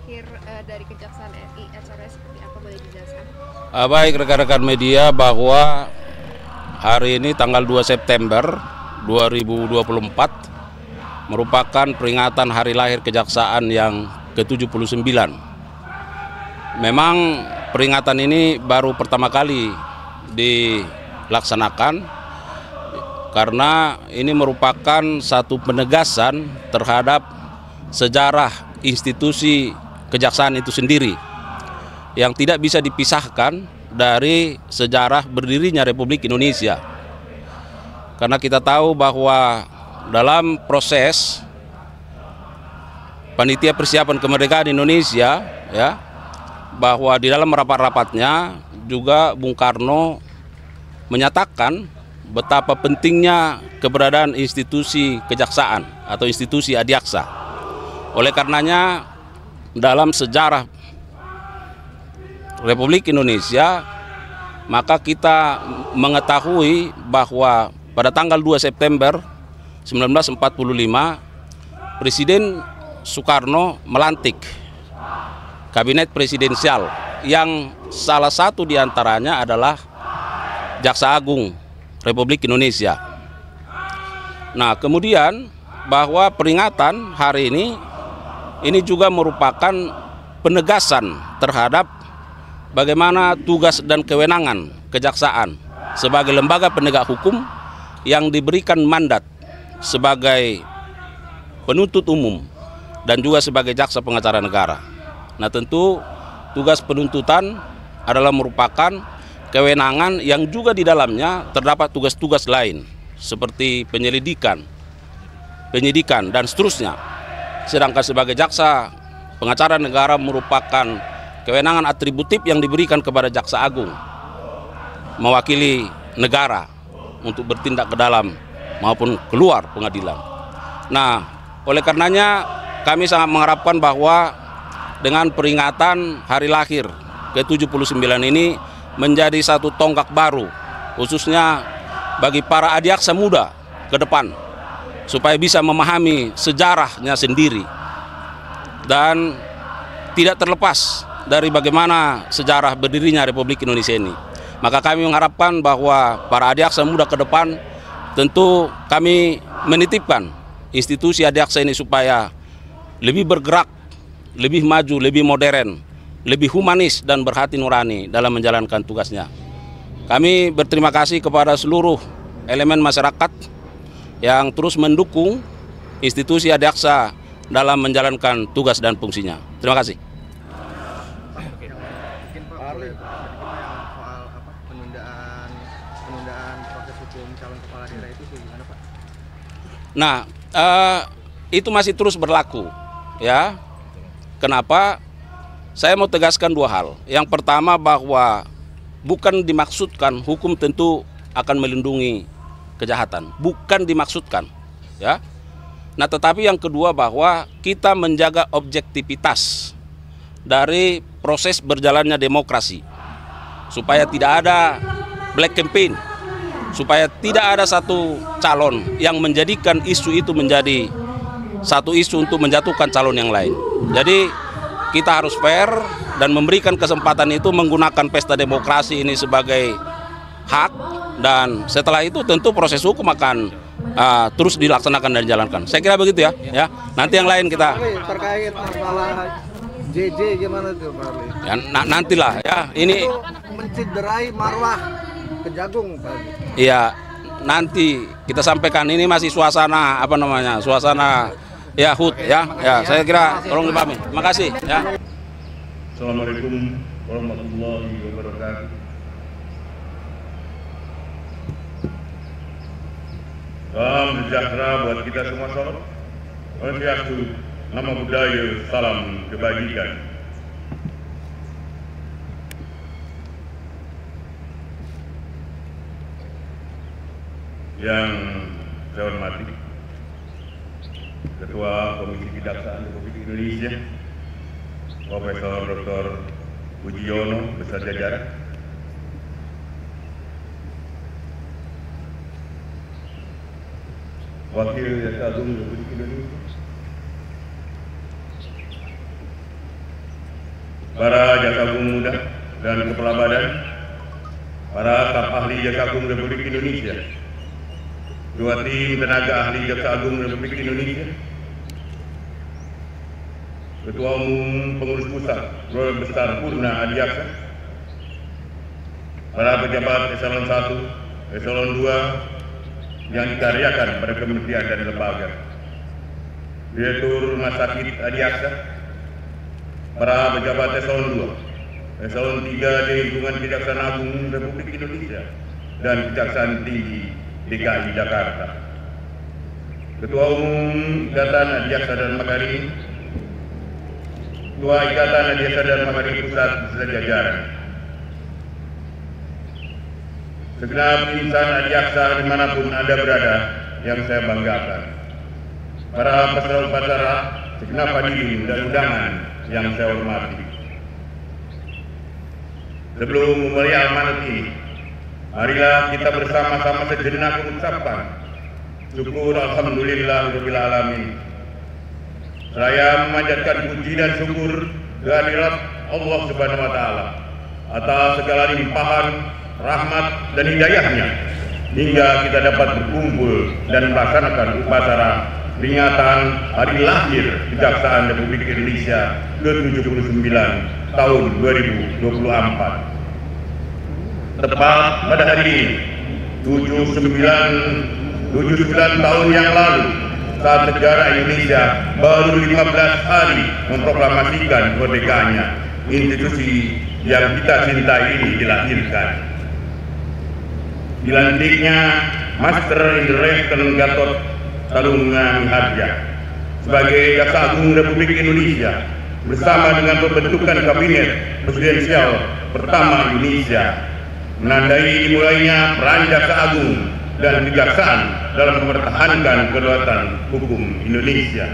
terakhir dari Kejaksaan RI, acaranya seperti apa, boleh dijelaskan? Baik rekan-rekan media, bahwa hari ini tanggal 2 September 2024 merupakan peringatan hari lahir Kejaksaan yang ke-79. Memang peringatan ini baru pertama kali dilaksanakan karena ini merupakan satu penegasan terhadap sejarah institusi kejaksaan itu sendiri yang tidak bisa dipisahkan dari sejarah berdirinya Republik Indonesia. Karena kita tahu bahwa dalam proses panitia persiapan kemerdekaan Indonesia, ya, bahwa di dalam rapat-rapatnya juga Bung Karno menyatakan betapa pentingnya keberadaan institusi kejaksaan atau institusi adiaksa. Oleh karenanya dalam sejarah Republik Indonesia, maka kita mengetahui bahwa pada tanggal 2 September 1945 Presiden Soekarno melantik kabinet presidensial yang salah satu diantaranya adalah Jaksa Agung Republik Indonesia. Nah, kemudian bahwa peringatan hari ini juga merupakan penegasan terhadap bagaimana tugas dan kewenangan kejaksaan sebagai lembaga penegak hukum yang diberikan mandat sebagai penuntut umum dan juga sebagai jaksa pengacara negara. Nah, tentu tugas penuntutan adalah merupakan kewenangan yang juga di dalamnya terdapat tugas-tugas lain seperti penyidikan dan seterusnya. Sedangkan sebagai jaksa pengacara negara merupakan kewenangan atributif yang diberikan kepada Jaksa Agung mewakili negara untuk bertindak ke dalam maupun keluar pengadilan. Nah, oleh karenanya kami sangat mengharapkan bahwa dengan peringatan hari lahir ke-79 ini menjadi satu tonggak baru khususnya bagi para adiaksa muda ke depan supaya bisa memahami sejarahnya sendiri dan tidak terlepas dari bagaimana sejarah berdirinya Republik Indonesia ini. Maka kami mengharapkan bahwa para adiaksa muda ke depan tentu kami menitipkan institusi adiaksa ini supaya lebih bergerak, lebih maju, lebih modern, lebih humanis dan berhati nurani dalam menjalankan tugasnya. Kami berterima kasih kepada seluruh elemen masyarakat yang terus mendukung institusi adiaksa dalam menjalankan tugas dan fungsinya. Terima kasih. Penundaan proses hukum calon kepala daerah itu gimana, Pak? Nah, itu masih terus berlaku, ya. Kenapa? Saya mau tegaskan dua hal. Yang pertama bahwa bukan dimaksudkan hukum tentu akan melindungi kejahatan, bukan dimaksudkan, ya. Nah, tetapi yang kedua bahwa kita menjaga objektivitas dari proses berjalannya demokrasi supaya tidak ada black campaign, supaya tidak ada satu calon yang menjadikan isu itu menjadi satu isu untuk menjatuhkan calon yang lain. Jadi kita harus fair dan memberikan kesempatan itu menggunakan pesta demokrasi ini sebagai hak, dan setelah itu tentu proses hukum akan terus dilaksanakan dan dijalankan. Saya kira begitu ya. Nanti yang lain kita terkait masalah JJ gimana tuh, Pak Ali? ya, nantilah ya. Ini itu menciderai marwah Kejagung, Pak Ali. Iya, nanti kita sampaikan. Ini masih suasana suasana ya HUT ya. Saya kira tolong dipahami. Terima kasih ya. Assalamualaikum warahmatullahi wabarakatuh. Salam sejahtera buat kita semua, salam. Swastiastu, nama budaya, salam kebajikan. Yang saya hormati Ketua Komisi Kejaksaan Republik Indonesia, Profesor Dr. Pujiono beserta jajaran, Wakil Jaksa Agung Republik Indonesia, para jaksa agung muda dan kepala badan, para staf ahli Jaksa Agung Republik Indonesia, Ketua Tim Tenaga Ahli Jaksa Agung Republik Indonesia, Ketua Umum Pengurus Pusat Keluarga Besar Purna Adiaksa, para pejabat eselon 1, eselon 2 yang dikaryakan pada kementerian dan lembaga, Direktur Rumah Sakit Adiaksa, para pejabat eselon 2, eselon 3 di lingkungan Kejaksaan Agung Republik Indonesia dan Kejaksaan Tinggi DKI Jakarta, Ketua Umum Ikatan Adiaksa dan Makarim, Ketua Ikatan Adiaksa dan Makarim Pusat beserta jajaran, segenap insan adiaksa dimanapun Anda berada yang saya banggakan, para peserta upacara, segenap hadirin dan undangan yang saya hormati. Sebelum memulai amanat ini, marilah kita bersama-sama sejenak mengucapkan syukur alhamdulillah rabbil alamin. Saya memanjatkan puji dan syukur kehadirat Allah Subhanahu wa taala atas segala limpahan rahmat dan hidayahnya hingga kita dapat berkumpul dan melaksanakan upacara peringatan Hari Lahir Kejaksaan Republik Indonesia ke-79 tahun 2024. Tepat pada hari ini, 79 tahun yang lalu, saat negara Indonesia baru 15 hari memproklamasikan kemerdekaannya, institusi yang kita cintai ini dilahirkan. Dilantiknya Master Indresten Gatot Talunga Miharja sebagai Jaksa Agung Republik Indonesia bersama dengan pembentukan Kabinet Presidensial pertama Indonesia, menandai dimulainya peran Jaksa Agung dan kejaksaan dalam mempertahankan kedaulatan hukum Indonesia.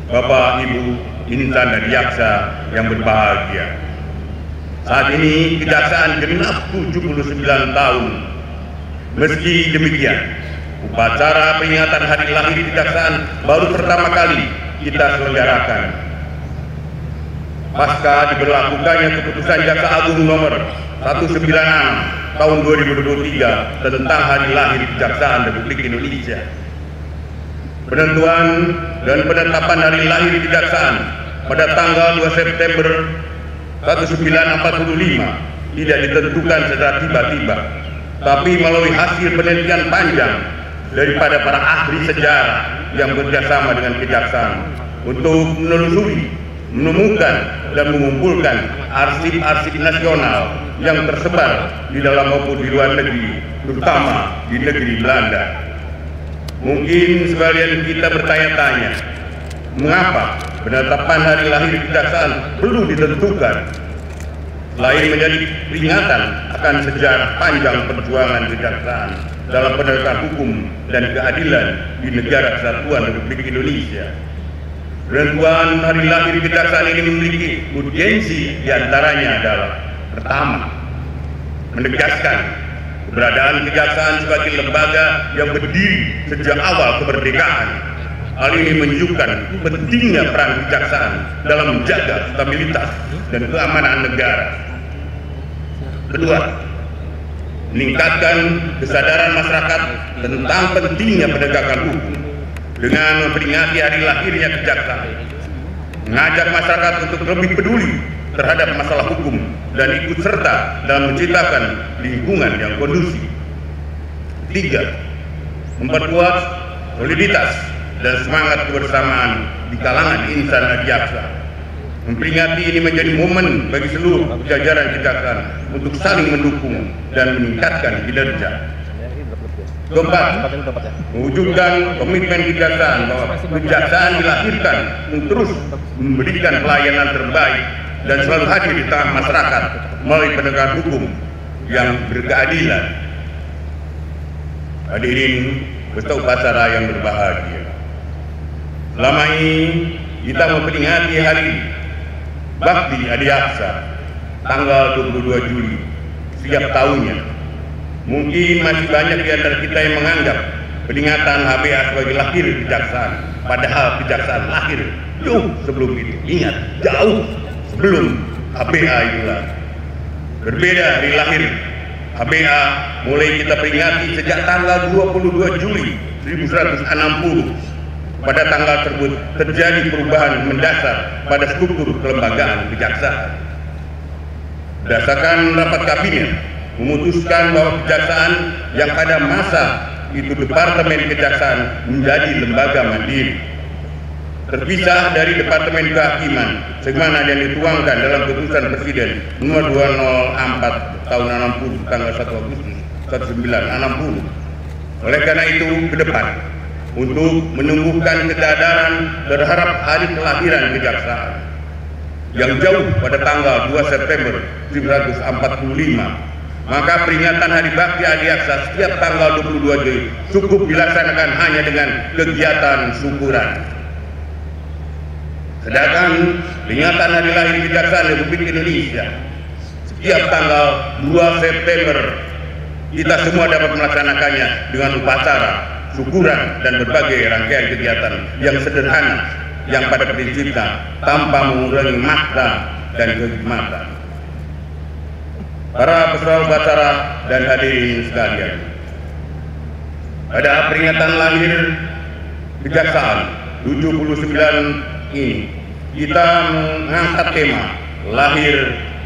Bapak, Ibu, insan dan jaksa yang berbahagia, saat ini kejaksaan genap 79 tahun. Meski demikian, upacara peringatan Hari Lahir Kejaksaan baru pertama kali kita selenggarakan pasca diberlakukannya keputusan Jaksa Agung nomor 196 tahun 2023 tentang Hari Lahir Kejaksaan Republik Indonesia. Penentuan dan penetapan Hari Lahir Kejaksaan pada tanggal 2 September 1945 tidak ditentukan secara tiba-tiba, tapi melalui hasil penelitian panjang daripada para ahli sejarah yang bekerjasama dengan kejaksaan untuk menelusuri, menemukan dan mengumpulkan arsip-arsip nasional yang tersebar di dalam maupun di luar negeri, terutama di negeri Belanda. Mungkin sebagian kita bertanya-tanya, mengapa penetapan Hari Lahir Kejaksaan perlu ditentukan? Selain menjadi peringatan akan sejarah panjang perjuangan kejaksaan dalam penegakan hukum dan keadilan di negara kesatuan Republik Indonesia, penentuan Hari Lahir Kejaksaan ini memiliki urgensi, diantaranya adalah: pertama, menegaskan keberadaan kejaksaan sebagai lembaga yang berdiri sejak awal kemerdekaan. Hal ini menunjukkan pentingnya peran kejaksaan dalam menjaga stabilitas dan keamanan negara. Kedua, meningkatkan kesadaran masyarakat tentang pentingnya penegakan hukum dengan memperingati hari lahirnya kejaksaan, mengajak masyarakat untuk lebih peduli terhadap masalah hukum dan ikut serta dalam menciptakan lingkungan yang kondusif. Tiga, memperkuat soliditas dan semangat kebersamaan di kalangan insan adiaksa. Memperingati ini menjadi momen bagi seluruh jajaran kejaksaan untuk saling mendukung dan meningkatkan kinerja. Keempat, mewujudkan komitmen kejaksaan bahwa kejaksaan dilahirkan untuk terus memberikan pelayanan terbaik dan selalu hadir di tengah masyarakat melalui penegakan hukum yang berkeadilan. Hadirin peserta upacara yang berbahagia, selama ini kita memperingati Hari Bakti Adiaksa tanggal 22 Juli setiap tahunnya. Mungkin masih banyak di antara kita yang menganggap peringatan HBA sebagai lahir kejaksaan, padahal kejaksaan lahir jauh sebelum itu. Ingat, jauh sebelum HBA itulah. Berbeda hari lahir HBA mulai kita peringati sejak tanggal 22 Juli 1160. Pada tanggal tersebut terjadi perubahan mendasar pada struktur kelembagaan kejaksaan. Berdasarkan rapat kabinet memutuskan bahwa kejaksaan yang pada masa itu Departemen Kejaksaan menjadi lembaga mandiri, terpisah dari Departemen Kehakiman sebagaimana yang dituangkan dalam keputusan Presiden nomor 204 tahun 60 tanggal 1 Agustus 1960. Oleh karena itu ke depan untuk menumbuhkan kesadaran terhadap hari kelahiran kejaksaan yang jauh pada tanggal 2 September 1945, maka peringatan Hari Bakti Adiaksa setiap tanggal 22 Juli cukup dilaksanakan hanya dengan kegiatan syukuran. Sedangkan peringatan Hari Lahir Kejaksaan Republik Indonesia setiap tanggal 2 September kita semua dapat melaksanakannya dengan upacara, syukuran dan berbagai rangkaian kegiatan yang sederhana yang pada prinsipnya tanpa mengurangi makna dan kehikmatan. Para peserta upacara dan hadirin sekalian, pada peringatan lahir Kejaksaan 79 ini kita mengangkat tema lahir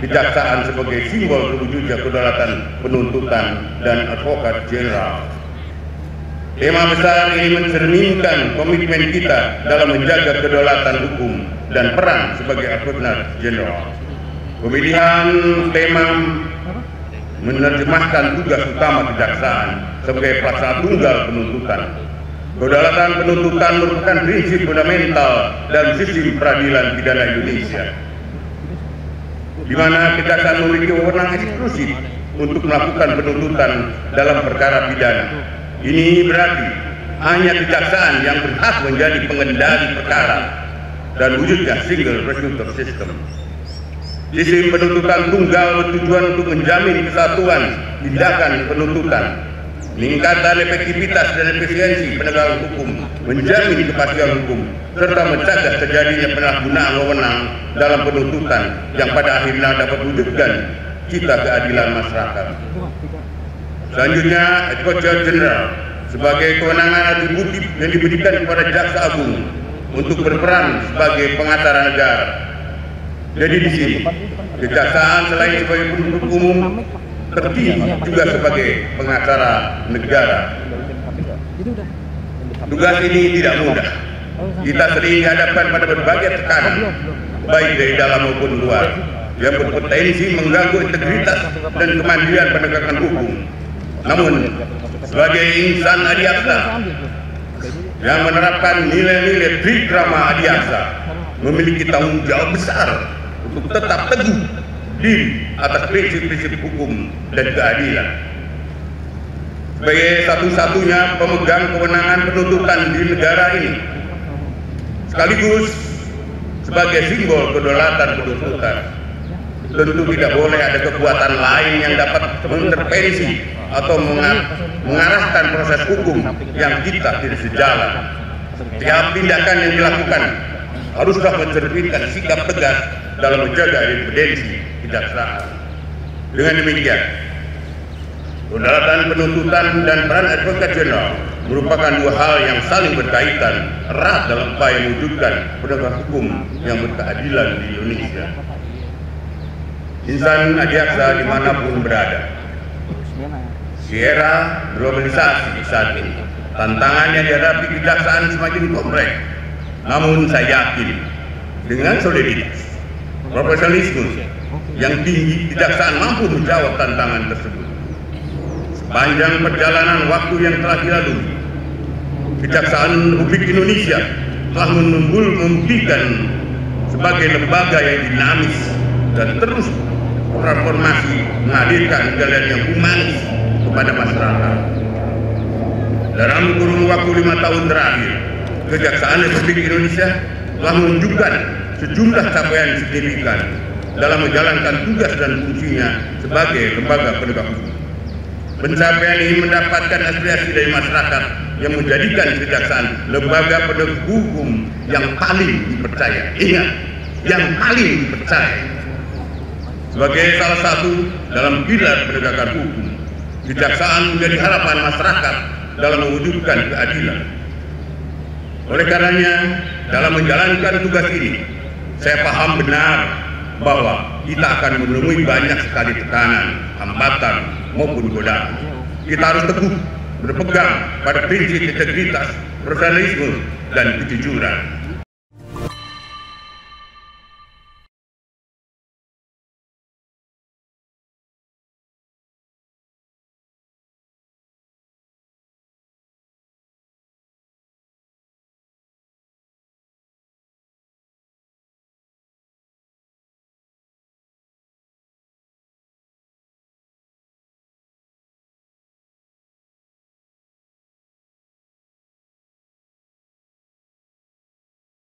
Kejaksaan sebagai simbol terwujudnya kedaulatan penuntutan dan advokat jenderal. Tema besar ini mencerminkan komitmen kita dalam menjaga kedaulatan hukum dan peran sebagai advokat jenderal. Pemilihan tema menerjemahkan tugas utama kejaksaan sebagai pelaksana tunggal penuntutan. Kedaulatan penuntutan merupakan prinsip fundamental dan sistem peradilan pidana Indonesia, di mana kejaksaan memiliki wewenang eksklusif untuk melakukan penuntutan dalam perkara pidana. Ini berarti hanya kejaksaan yang berhak menjadi pengendali perkara dan wujudnya single prosecutor system. Sistem penuntutan tunggal bertujuan untuk menjamin kesatuan tindakan penuntutan, meningkatkan efektivitas dan efisiensi penegakan hukum, menjamin kepastian hukum, serta mencegah terjadinya penyalahgunaan wewenang dalam penuntutan yang pada akhirnya dapat mewujudkan cita keadilan masyarakat. Selanjutnya, Advokat Jenderal sebagai kewenangan atributif yang diberikan kepada Jaksa Agung untuk berperan sebagai pengacara negara. Jadi di sini, kejaksaan selain sebagai penuntut umum terpilih juga sebagai pengacara negara. Tugas ini tidak mudah. Kita sering dihadapkan pada berbagai tekanan, baik dari dalam maupun luar, yang berpotensi mengganggu integritas dan kemandirian penegakan hukum. Namun, sebagai insan adiaksa yang menerapkan nilai-nilai trikrama adiaksa, memiliki tanggung jawab besar untuk tetap teguh diri atas prinsip-prinsip hukum dan keadilan. Sebagai satu-satunya pemegang kewenangan penuntutan di negara ini, sekaligus sebagai simbol kedaulatan penuntutan, tentu tidak boleh ada kekuatan lain yang dapat mengintervensi atau mengarahkan proses hukum yang kita tidak sejalan. Setiap tindakan yang dilakukan haruslah mencerminkan sikap tegas dalam menjaga independensi kejaksaan. Dengan demikian, kedaulatan penuntutan dan peran advokat jenderal merupakan dua hal yang saling berkaitan erat dalam upaya mewujudkan penegakan hukum yang berkeadilan di Indonesia. Insan adiaksa dimanapun berada, di era globalisasi saat ini, tantangan yang dihadapi kejaksaan semakin kompleks. Namun saya yakin dengan soliditas, profesionalisme yang tinggi, kejaksaan mampu menjawab tantangan tersebut. Sepanjang perjalanan waktu yang telah dilalui, Kejaksaan Republik Indonesia telah membuktikan sebagai lembaga yang dinamis dan terus transformasi menghadirkan keadilan yang humanis kepada masyarakat. Dalam kurun waktu 5 tahun terakhir, Kejaksaan Republik Indonesia telah menunjukkan sejumlah capaian signifikan dalam menjalankan tugas dan fungsinya sebagai lembaga penegak hukum. Pencapaian ini mendapatkan apresiasi dari masyarakat yang menjadikan Kejaksaan lembaga penegak hukum yang paling dipercaya. Ingat, yang paling dipercaya. Sebagai salah satu dalam pilar penegakan hukum, kejaksaan menjadi harapan masyarakat dalam mewujudkan keadilan. Oleh karenanya, dalam menjalankan tugas ini, saya paham benar bahwa kita akan menemui banyak sekali tekanan, hambatan, maupun godaan. Kita harus teguh berpegang pada prinsip integritas, profesionalisme, dan kejujuran.